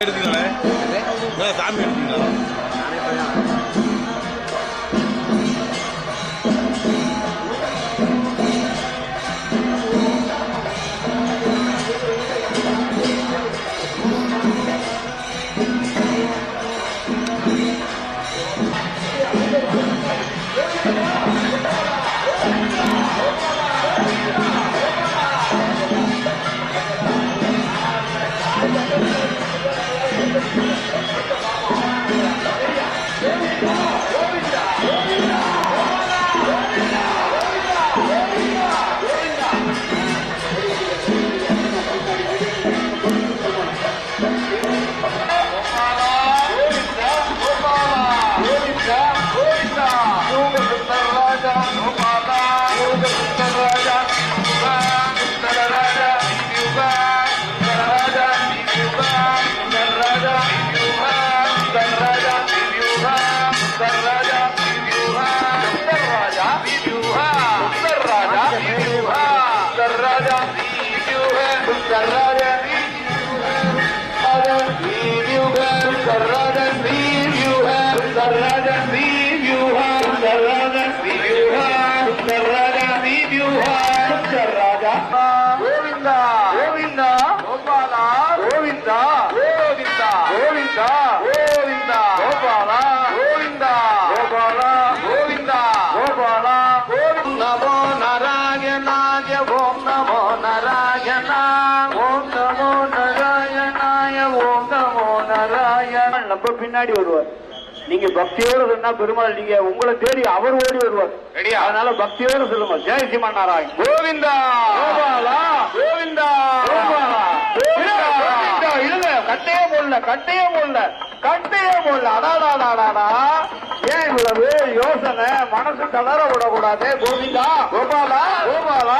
எடுத்தீங்களே சாமி எடுத்தீங்களா? நம்ம பின்னாடி வருவார். நீங்க பக்தியோடு சொன்னா பெருமாள் நீங்க உங்களை தேடி அவர் ஓடி வருவார். அதனால பக்தியோடு சொல்லுங்க. ஜெய் சிவ நாராயண் கோவிந்தா கோபாலா கோவிந்தா கோபாலா. இல்ல கட்டையே போடல. அடாடாடாடா ஏன் இவ்வளவு யோசனை? மனசு தளர விடக்கூடாது. கோவிந்தா கோபாலா கோபாலா